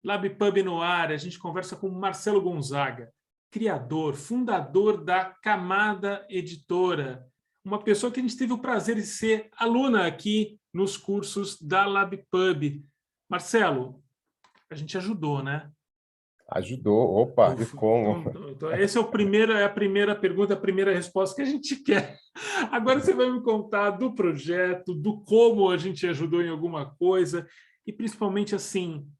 LabPub no ar, a gente conversa com Marcelo Gonzaga, criador, fundador da Camada Editora, uma pessoa que a gente teve o prazer de ser aluna aqui nos cursos da LabPub. Marcelo, a gente ajudou, né? Ajudou. Opa, e como? Então, esse é a primeira pergunta, a primeira resposta que a gente quer. Agora você vai me contar do projeto, do como a gente ajudou em alguma coisa, e principalmente assim,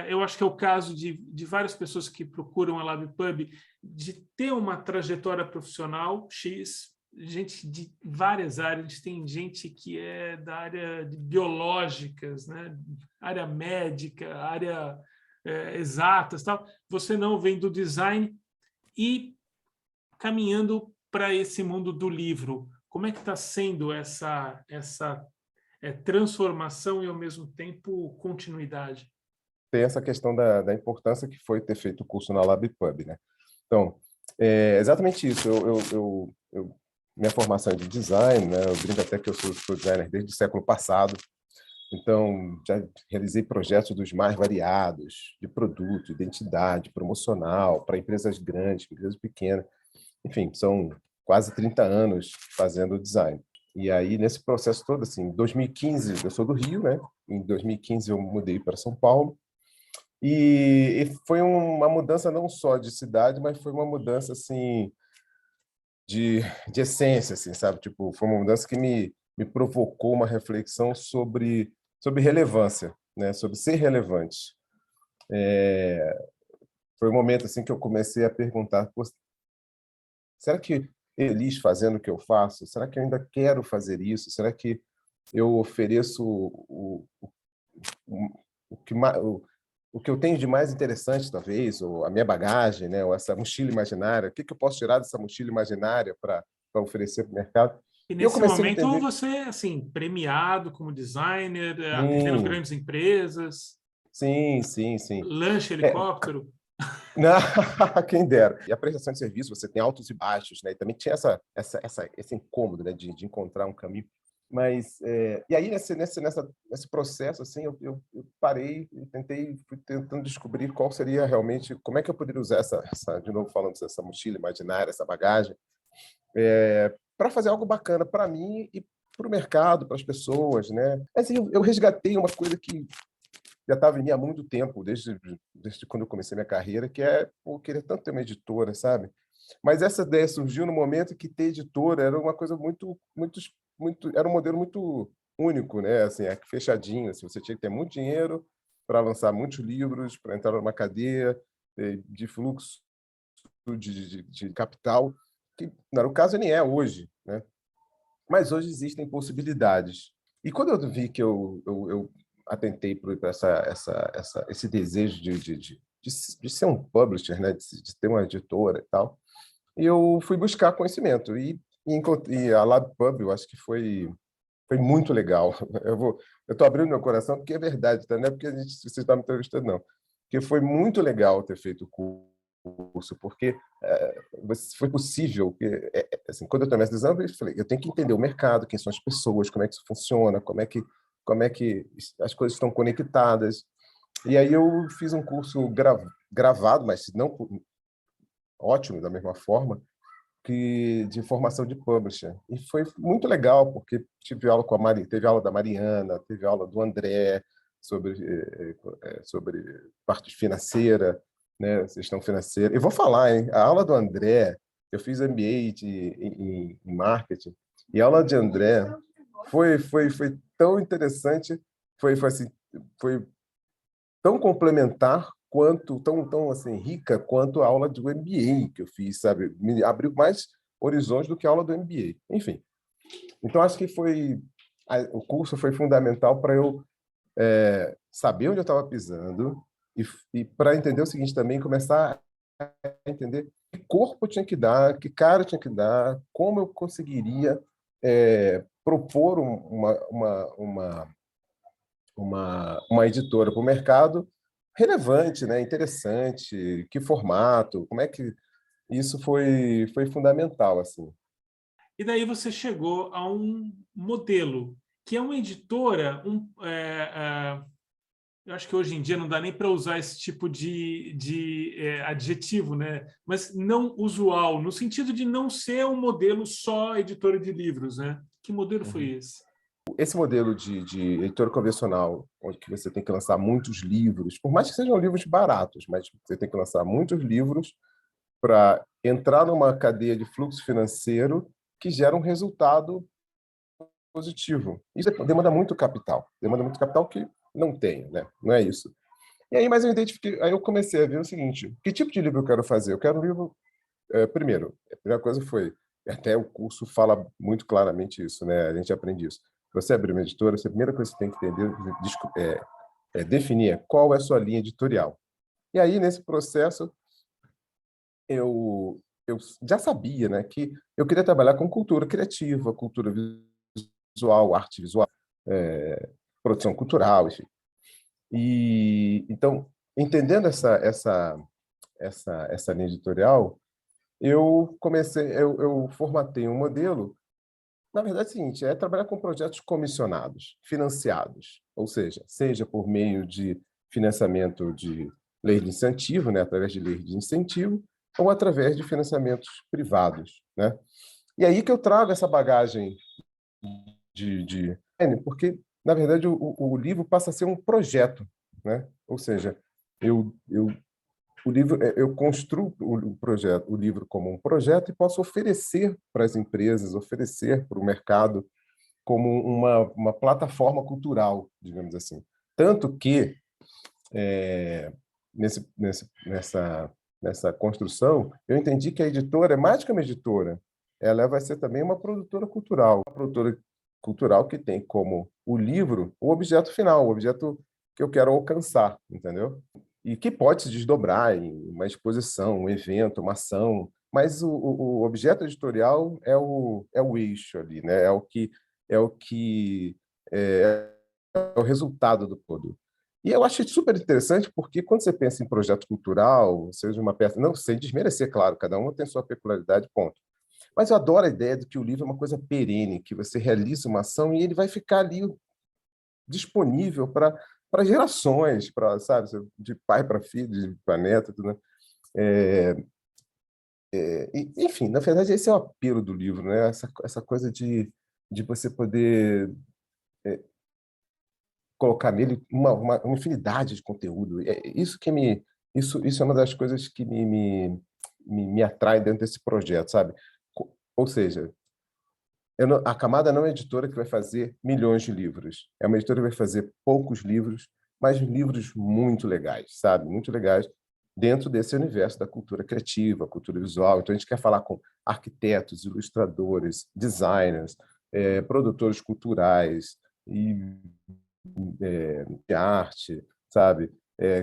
eu acho que é o caso de várias pessoas que procuram a LabPub, de ter uma trajetória profissional X, gente de várias áreas. A gente tem gente que é da área de biológicas, né? Área médica, área exatas, tal. Você não vem do design e caminhando para esse mundo do livro. Como é que está sendo essa transformação e, ao mesmo tempo, continuidade? Tem essa questão da importância que foi ter feito o curso na LabPub, né? Então, é exatamente isso. Minha formação é de design, né? Eu brinco até que eu sou designer desde o século passado. Então, já realizei projetos dos mais variados, de produto, identidade, promocional, para empresas grandes, empresas pequenas. Enfim, são quase 30 anos fazendo design. E aí, nesse processo todo, assim, em 2015, eu sou do Rio, né? Em 2015, eu mudei para São Paulo. E foi uma mudança não só de cidade, mas foi uma mudança, assim, de essência, assim, sabe? Tipo, foi uma mudança que me provocou uma reflexão sobre relevância, né? Sobre ser relevante. Foi um momento assim que eu comecei a perguntar: pô, será que feliz fazendo o que eu faço? Será que eu ainda quero fazer isso? Será que eu ofereço o, o que eu tenho de mais interessante, talvez, ou a minha bagagem, né? Ou essa mochila imaginária? O que eu posso tirar dessa mochila imaginária para oferecer para o mercado? E E eu nesse comecei a momento entender. você, assim, premiado como designer, atendendo Sim, grandes empresas, sim, sim, sim. lanche, É, helicóptero. não, quem dera. E a prestação de serviço, você tem altos e baixos, né? E também tinha esse incômodo, né? De encontrar um caminho. Mas, e aí, nesse processo, assim, eu parei e fui tentando descobrir qual seria realmente, como é que eu poderia usar de novo falando dessa mochila imaginária, essa bagagem, para fazer algo bacana para mim e para o mercado, para as pessoas, né? Assim, eu resgatei uma coisa que já estava em mim há muito tempo, desde quando eu comecei minha carreira, que é, pô, eu queria tanto ter uma editora, sabe? Mas essa ideia surgiu no momento que ter editora era uma coisa era um modelo muito único, né? Assim, fechadinho, assim, você tinha que ter muito dinheiro para lançar muitos livros, para entrar numa cadeia de fluxo de capital, que não era o caso, nem é hoje, né? Mas hoje existem possibilidades. E quando eu vi que eu atentei por esse desejo de ser um publisher, né? De ter uma editora e tal, eu fui buscar conhecimento. E a LabPub, eu acho que foi muito legal. Eu estou abrindo meu coração porque é verdade, tá? Não é porque você está me entrevistando, não. Porque foi muito legal ter feito o curso, porque foi possível. Assim, quando eu tomei essa decisão, eu falei, eu tenho que entender o mercado, quem são as pessoas, como é que isso funciona, como é que as coisas estão conectadas. E aí eu fiz um curso gravado, mas não ótimo da mesma forma, de formação de publisher. E foi muito legal, porque tive aula com a Mari, teve aula da Mariana, teve aula do André sobre parte financeira, né, gestão financeira. Eu vou falar, hein? A aula do André, eu fiz MBA em marketing, e a aula de André foi tão interessante, foi assim, foi tão complementar quanto tão assim rica quanto a aula do MBA que eu fiz, sabe? Me abriu mais horizontes do que a aula do MBA. Enfim, então acho que o curso foi fundamental para eu saber onde eu estava pisando e para entender o seguinte também, começar a entender que corpo eu tinha que dar, que cara eu tinha que dar, como eu conseguiria propor uma editora para o mercado relevante, né? Interessante, que formato, como é que isso foi fundamental, assim. E daí você chegou a um modelo, que é uma editora, Eu acho que hoje em dia não dá nem para usar esse tipo de adjetivo, né? Mas não usual, no sentido de não ser um modelo só editora de livros, né? Que modelo foi Uhum. esse? Esse modelo de editora convencional, onde que você tem que lançar muitos livros, por mais que sejam livros baratos, mas você tem que lançar muitos livros para entrar numa cadeia de fluxo financeiro que gera um resultado positivo. Isso demanda muito capital que não tenho, né? Não é isso. E aí, mas eu identifiquei, aí eu comecei a ver o seguinte: que tipo de livro eu quero fazer? Eu quero um livro, primeiro, a primeira coisa foi, até o curso fala muito claramente isso, né? A gente aprende isso. Você abrir uma editora, a primeira coisa que você tem que entender, definir qual é a sua linha editorial. E aí, nesse processo, eu já sabia, né, que eu queria trabalhar com cultura criativa, cultura visual, arte visual, produção cultural, enfim. E então, entendendo essa linha editorial, eu formatei um modelo. Na verdade, é o seguinte, é trabalhar com projetos comissionados, financiados, ou seja por meio de financiamento de lei de incentivo, né, através de lei de incentivo, ou através de financiamentos privados, né? E aí que eu trago essa bagagem porque, na verdade, o livro passa a ser um projeto, né? Ou seja, eu o livro, eu construo o projeto, o livro como um projeto e posso oferecer para as empresas, oferecer para o mercado como uma plataforma cultural, digamos assim. Tanto que nesse, nesse, nessa, nessa construção, eu entendi que a editora é mais que uma editora, ela vai ser também uma produtora cultural que tem como o livro o objeto final, o objeto que eu quero alcançar, entendeu? E que pode se desdobrar em uma exposição, um evento, uma ação, mas o objeto editorial é o eixo ali, né? É o que é, é o resultado do todo. E eu achei super interessante porque quando você pensa em projeto cultural, seja uma peça, não sem desmerecer, claro, cada uma tem sua peculiaridade, ponto. Mas eu adoro a ideia de que o livro é uma coisa perene, que você realiza uma ação e ele vai ficar ali disponível para gerações, para, sabe, de pai para filho, de para neto, tudo, né? Enfim, na verdade, esse é o apelo do livro, né? Essa coisa de você poder colocar nele uma infinidade de conteúdo. Isso é uma das coisas que me atrai dentro desse projeto, sabe? Ou seja, a Camada não é uma editora que vai fazer milhões de livros. É uma editora que vai fazer poucos livros, mas livros muito legais, sabe? Muito legais dentro desse universo da cultura criativa, cultura visual. Então, a gente quer falar com arquitetos, ilustradores, designers, produtores culturais e de arte, sabe?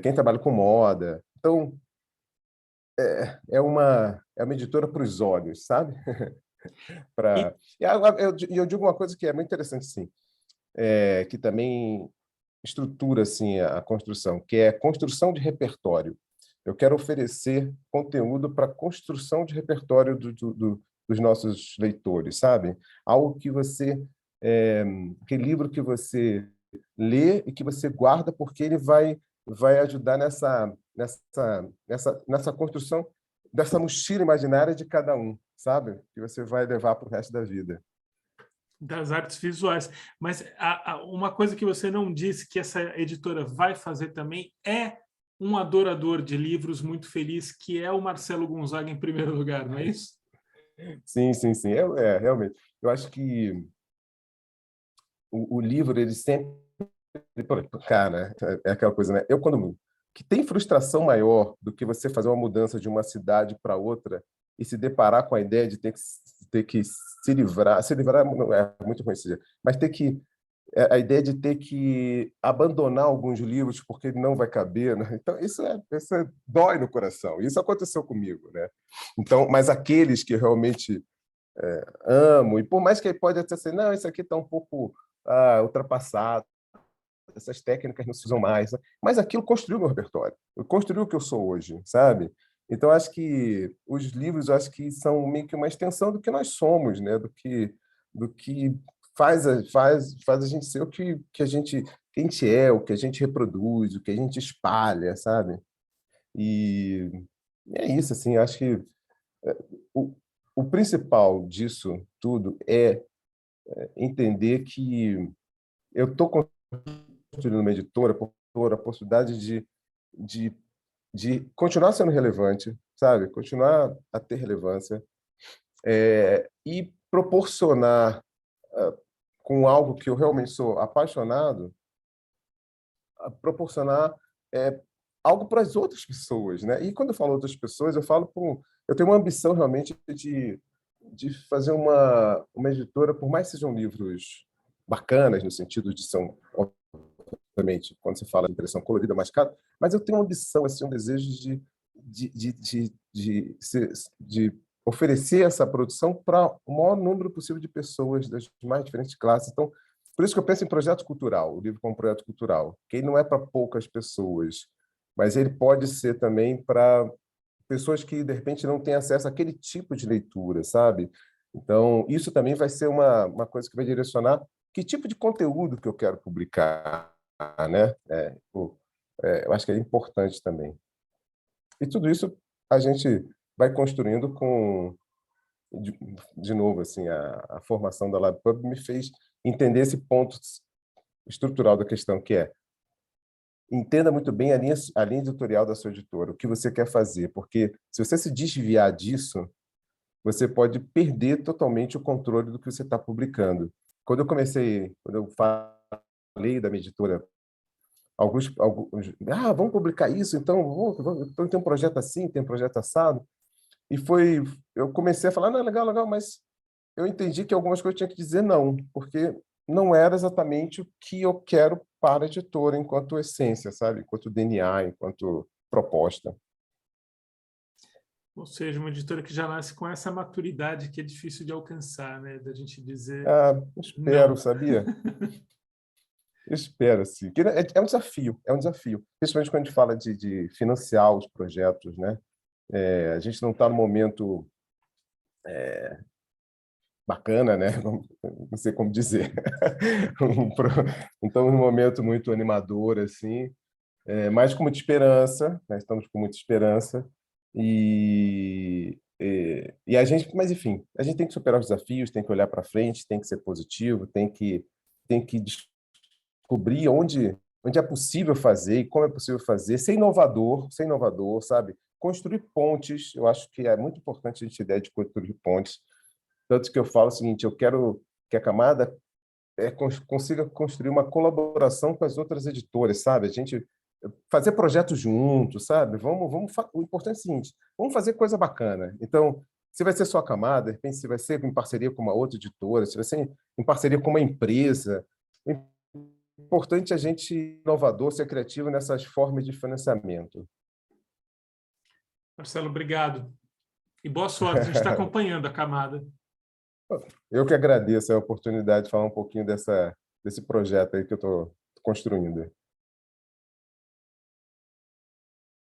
Quem trabalha com moda. Então, é uma editora para os olhos, sabe? E, Eu digo uma coisa que é muito interessante, sim, que também estrutura assim a construção, que é a construção de repertório. Eu quero oferecer conteúdo para a construção de repertório dos nossos leitores, sabe? Algo que aquele livro que você lê e que você guarda porque ele vai ajudar nessa construção dessa mochila imaginária de cada um, sabe? Que você vai levar para o resto da vida. das artes visuais. Mas uma coisa que você não disse que essa editora vai fazer também é um adorador de livros muito feliz, que é o Marcelo Gonzaga em primeiro lugar, não é isso? Sim, sim, sim. Realmente. Eu acho que o livro, ele sempre. Cara, é aquela coisa, né? Que tem frustração maior do que você fazer uma mudança de uma cidade para outra e se deparar com a ideia de ter que se livrar não é muito ruim, mas ter que a ideia de ter que abandonar alguns livros porque ele não vai caber, né? Então isso dói no coração. Isso aconteceu comigo, né? Então, mas aqueles que realmente amo e por mais que ele pode até ser, não, isso aqui está um pouco ultrapassado, essas técnicas não se usam mais, né? Mas aquilo construiu meu repertório, construiu o que eu sou hoje, sabe? Então acho que os livros, acho que são meio que uma extensão do que nós somos, né? Do que faz a gente ser o que a gente é, o que a gente reproduz, o que a gente espalha, sabe? E é isso, assim, acho que o, o principal disso tudo é entender que eu estou construindo uma editora por a possibilidade de, de continuar sendo relevante, sabe? Continuar a ter relevância, e proporcionar, com algo que eu realmente sou apaixonado, proporcionar algo para as outras pessoas, né? E quando eu falo outras pessoas, eu tenho uma ambição realmente de fazer uma editora, por mais que sejam livros bacanas, no sentido de são, obviamente, quando você fala de impressão colorida, mais caro, mas eu tenho uma ambição, assim, um desejo de oferecer essa produção para o maior número possível de pessoas das mais diferentes classes. Então, por isso que eu penso em projeto cultural, o livro como projeto cultural, que ele não é para poucas pessoas, mas ele pode ser também para pessoas que, de repente, não têm acesso àquele tipo de leitura, sabe? Então, isso também vai ser uma coisa que vai direcionar que tipo de conteúdo que eu quero publicar, né? Eu acho que é importante também. E tudo isso a gente vai construindo de novo, assim, a formação da LabPub me fez entender esse ponto estrutural da questão, que é: entenda muito bem a linha editorial da sua editora, o que você quer fazer, porque se você se desviar disso, você pode perder totalmente o controle do que você está publicando. Quando eu falei da minha editora, vamos publicar isso, então tem um projeto assim, tem um projeto assado, eu comecei a falar, não, legal, legal, mas eu entendi que algumas coisas eu tinha que dizer não, porque não era exatamente o que eu quero para a editora enquanto essência, sabe? Enquanto DNA, enquanto proposta. Ou seja, uma editora que já nasce com essa maturidade que é difícil de alcançar, né? Da gente dizer Espero, não. sabia? Espero, sim. É um desafio, é um desafio. Principalmente quando a gente fala de financiar os projetos, né? A gente não está no momento bacana, né? Não sei como dizer. Não estamos num momento muito animador, assim, mas com muita esperança, né? Estamos com muita esperança. E a gente, mas enfim, a gente tem que superar os desafios, tem que olhar para frente, tem que ser positivo, tem que descobrir onde é possível fazer e como é possível fazer, ser inovador, sabe? Construir pontes, eu acho que é muito importante a gente ter ideia de construir pontes. Tanto que eu falo o seguinte: eu quero que a Camada consiga construir uma colaboração com as outras editoras, sabe? A gente fazer projetos juntos, sabe? O importante é o seguinte: vamos fazer coisa bacana. Então, se vai ser só a Camada, de repente, se vai ser em parceria com uma outra editora, se vai ser em parceria com uma empresa. O importante é a gente ser inovador, ser criativo nessas formas de financiamento. Marcelo, obrigado. E boa sorte, a gente está acompanhando a Camada. Eu que agradeço a oportunidade de falar um pouquinho desse projeto aí que eu estou construindo.